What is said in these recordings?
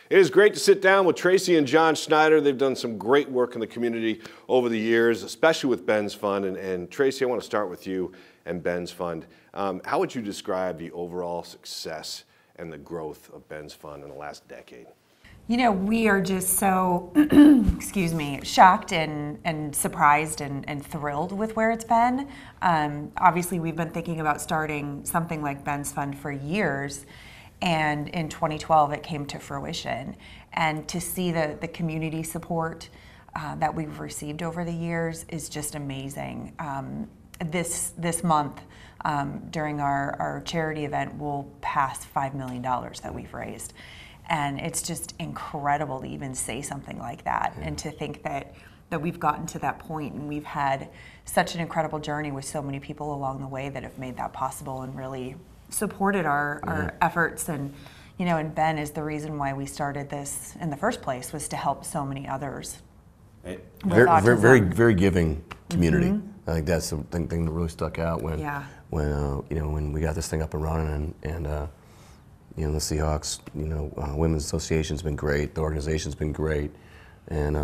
It is great to sit down with Traci and John Schneider. They've done some great work in the community over the years, especially with Ben's Fund. And Traci, I want to start with you and Ben's Fund. How would you describe the overall success and the growth of Ben's Fund in the last decade? You know, we are just so, excuse me, shocked and surprised and thrilled with where it's been. Obviously, we've been thinking about starting something like Ben's Fund for years. And in 2012, it came to fruition. And to see the community support that we've received over the years is just amazing. This month, during our charity event, we'll pass $5 million that we've raised. And it's just incredible to even say something like that, and to think that we've gotten to that point, and we've had such an incredible journey with so many people along the way that have made that possible and really supported our efforts. And and Ben is the reason why we started this in the first place, was to help so many others. Very giving community. I think that's the thing that really stuck out when we got this thing up and running, and the Seahawks, Women's Association's been great, the organization's been great, and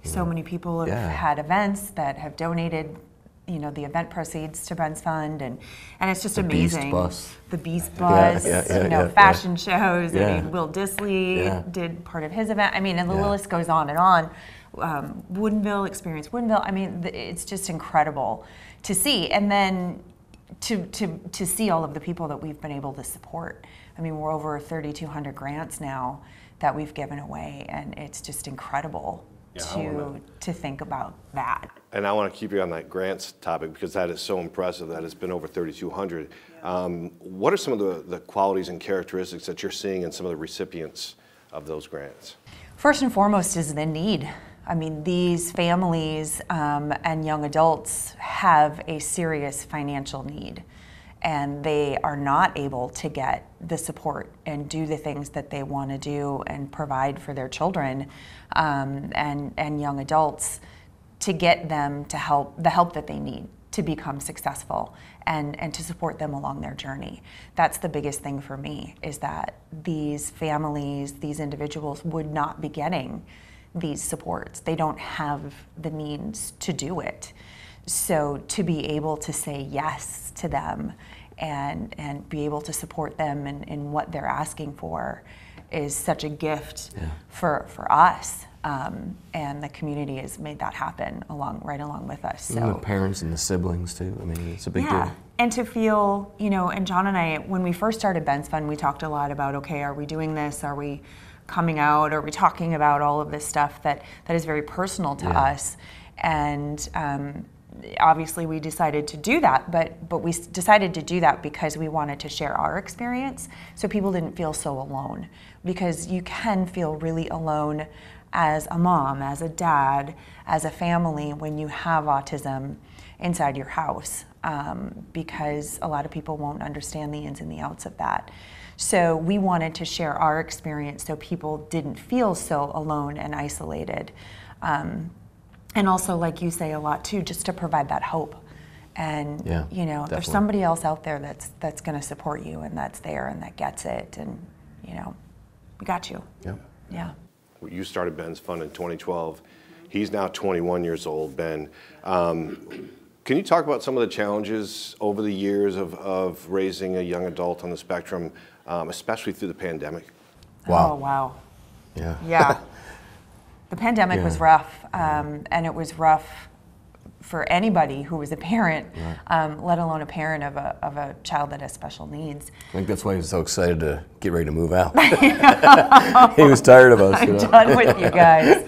so many people have had events that have donated the event proceeds to Ben's Fund, and it's just amazing. The Beast Bus, fashion shows. I mean, Will Disley did part of his event. I mean, and the list goes on and on. Woodinville, Experience Woodinville. I mean, it's just incredible to see, and then to see all of the people that we've been able to support. I mean, we're over 3,200 grants now that we've given away, and it's just incredible to think about that. And I want to keep you on that grants topic, because that is so impressive that it's been over 3,200. What are some of the qualities and characteristics that you're seeing in some of the recipients of those grants? First and foremost is the need. I mean, these families and young adults have a serious financial need, and they are not able to get the support and do the things that they want to do and provide for their children and young adults, to get them the help that they need to become successful and to support them along their journey. That's the biggest thing for me, is that these families, these individuals would not be getting these supports. They don't have the means to do it. So to be able to say yes to them and be able to support them in what they're asking for is such a gift for us. And the community has made that happen right along with us. So the parents and the siblings too. I mean, it's a big deal. And to feel, and John and I, when we first started Ben's Fund, we talked a lot about, okay, are we doing this? Are we coming out? Are we talking about all of this stuff that is very personal to us? And obviously we decided to do that, but we decided to do that because we wanted to share our experience, so people didn't feel so alone. Because you can feel really alone as a mom, as a dad, as a family, when you have autism inside your house, because a lot of people won't understand the ins and the outs of that. So we wanted to share our experience so people didn't feel so alone and isolated. And also, like you say a lot too, just to provide that hope. And there's somebody else out there that's going to support you, and that's there, and that gets it, and we got you. Yeah. You started Ben's Fund in 2012. He's now 21 years old, Ben. Can you talk about some of the challenges over the years of raising a young adult on the spectrum, especially through the pandemic? Wow. Oh, wow. Yeah. The pandemic was rough, and it was rough for anybody who was a parent, let alone a parent of a child that has special needs. I think that's why he was so excited to get ready to move out. He was tired of us. I'm done with you guys.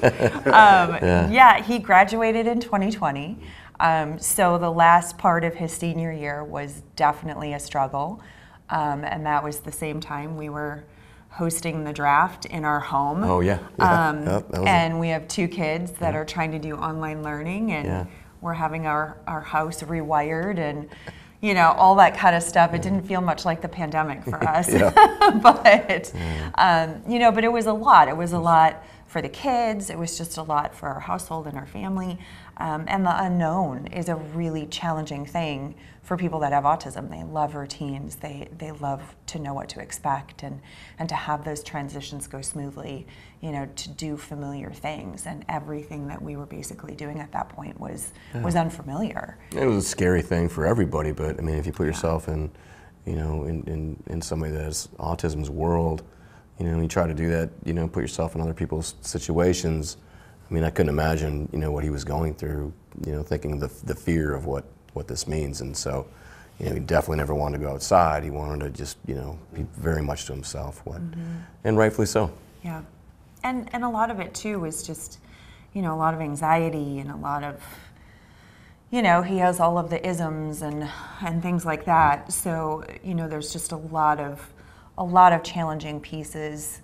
He graduated in 2020. So the last part of his senior year was definitely a struggle. And that was the same time we were hosting the draft in our home. Oh, yeah. And we have 2 kids that are trying to do online learning, and we're having our house rewired and all that kind of stuff. It didn't feel much like the pandemic for us, but but it was a lot. It was a lot for the kids. It was just a lot for our household and our family. And the unknown is a really challenging thing for people that have autism. They love routines. They love to know what to expect and to have those transitions go smoothly, you know, to do familiar things. And everything that we were basically doing at that point was unfamiliar. It was a scary thing for everybody, but I mean, if you put yourself in, you know, in somebody that has autism's world, you know, you try to do that, you know, put yourself in other people's situations. I mean, I couldn't imagine, you know, what he was going through, you know, thinking the fear of what this means. And so, you know, he definitely never wanted to go outside. He wanted to just, you know, be very much to himself, and rightfully so. Yeah. And a lot of it too was just, you know, a lot of anxiety and a lot of, you know, he has all of the isms and things like that. So, you know, there's just a lot of challenging pieces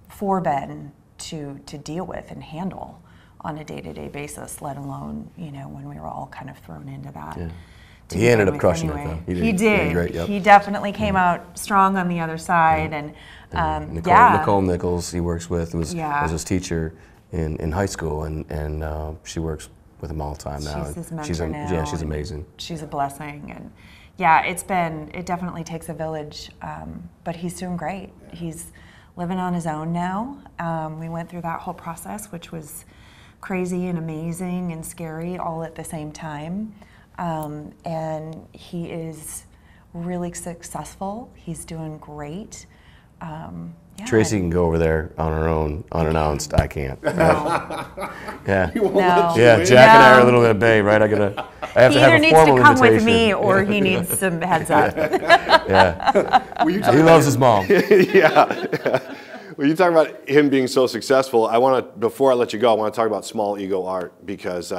for Ben to deal with and handle on a day-to-day basis, let alone, you know, when we were all kind of thrown into that. Yeah. He ended up crushing it, though. He did. Great, yep. He definitely came out strong on the other side. And Nicole Nichols, he works with, was his teacher in high school, and she works with him all the time now. She's his mentor now. Yeah, she's amazing. She's a blessing. And yeah, it definitely takes a village, but he's doing great. He's living on his own now. We went through that whole process, which was crazy and amazing and scary all at the same time. And he is really successful. He's doing great. Traci can go over there on her own, unannounced. I can't. No. Yeah. No. Yeah, Jack and I are a little bit bay, right? I have to have a formal invitation. He either needs to come with me or he needs some heads up. Yeah. He loves his mom. Yeah. Well, you talk about him being so successful. Before I let you go, I want to talk about Small Ego Art, because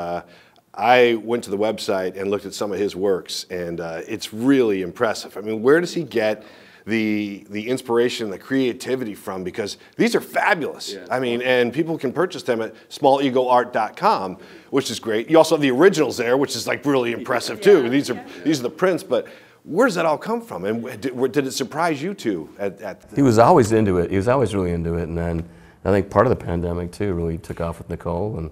I went to the website and looked at some of his works, and it's really impressive. I mean, where does he get the inspiration, the creativity from? Because these are fabulous. Yeah. I mean, and people can purchase them at smallegoart.com, which is great. You also have the originals there, which is like really impressive too. These are the prints, but where does that all come from? And did it surprise you too? He was always into it. He was always really into it, and then I think part of the pandemic too really took off with Nicole and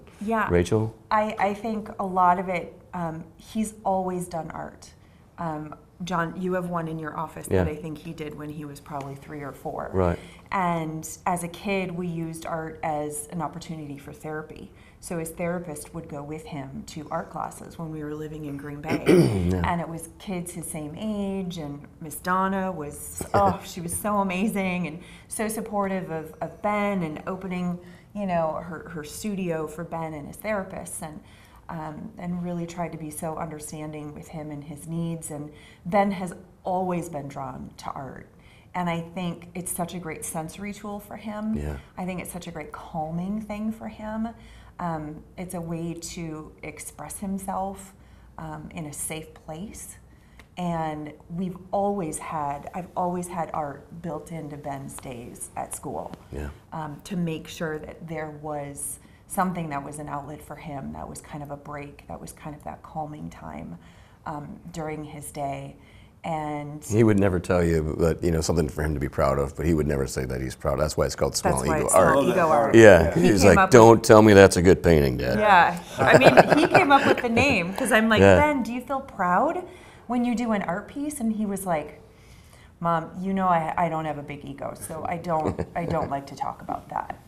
Rachel. I think a lot of it, he's always done art. John, you have one in your office that I think he did when he was probably 3 or 4. Right. And as a kid, we used art as an opportunity for therapy. So his therapist would go with him to art classes when we were living in Green Bay. And it was kids his same age, and Miss Donna was, she was so amazing and so supportive of Ben, and opening, you know, her studio for Ben and his therapists, and really tried to be so understanding with him and his needs. And Ben has always been drawn to art. And I think it's such a great sensory tool for him. Yeah. I think it's such a great calming thing for him. It's a way to express himself in a safe place. And I've always had art built into Ben's days at school, to make sure that there was something that was an outlet for him, that was kind of a break, that was kind of that calming time during his day. And he would never tell you that, you know, something for him to be proud of, but he would never say that he's proud. That's why it's called Small Ego Art. Yeah, he's like, don't tell me that's a good painting, Dad. Yeah, I mean, he came up with the name because I'm like, Ben, do you feel proud when you do an art piece? And he was like, Mom, you know, I don't have a big ego, so I don't like to talk about that.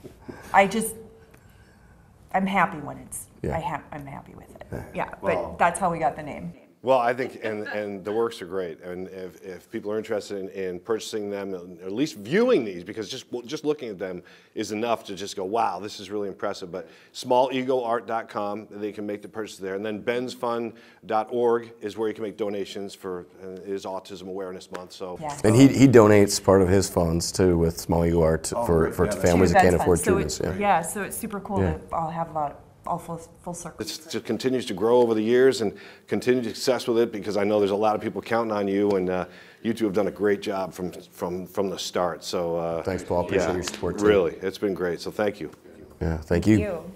I'm happy when it's, I'm happy with it. Yeah, but that's how we got the name. Well, I think, and the works are great, and if people are interested in purchasing them, or at least viewing these, because just looking at them is enough to just go, wow, this is really impressive. But smallegoart.com, they can make the purchase there, and then bensfund.org is where you can make donations for it is Autism Awareness Month. So, and he donates part of his funds too with Small Ego Art for families that can't afford treatments. So it's super cool that I'll have a lot. All full circle. It just continues to grow over the years and continue to success with it, because I know there's a lot of people counting on you, and you two have done a great job from the start. So thanks, Paul. Appreciate your support too. Really, it's been great. So thank you. Yeah, thank you. Thank you.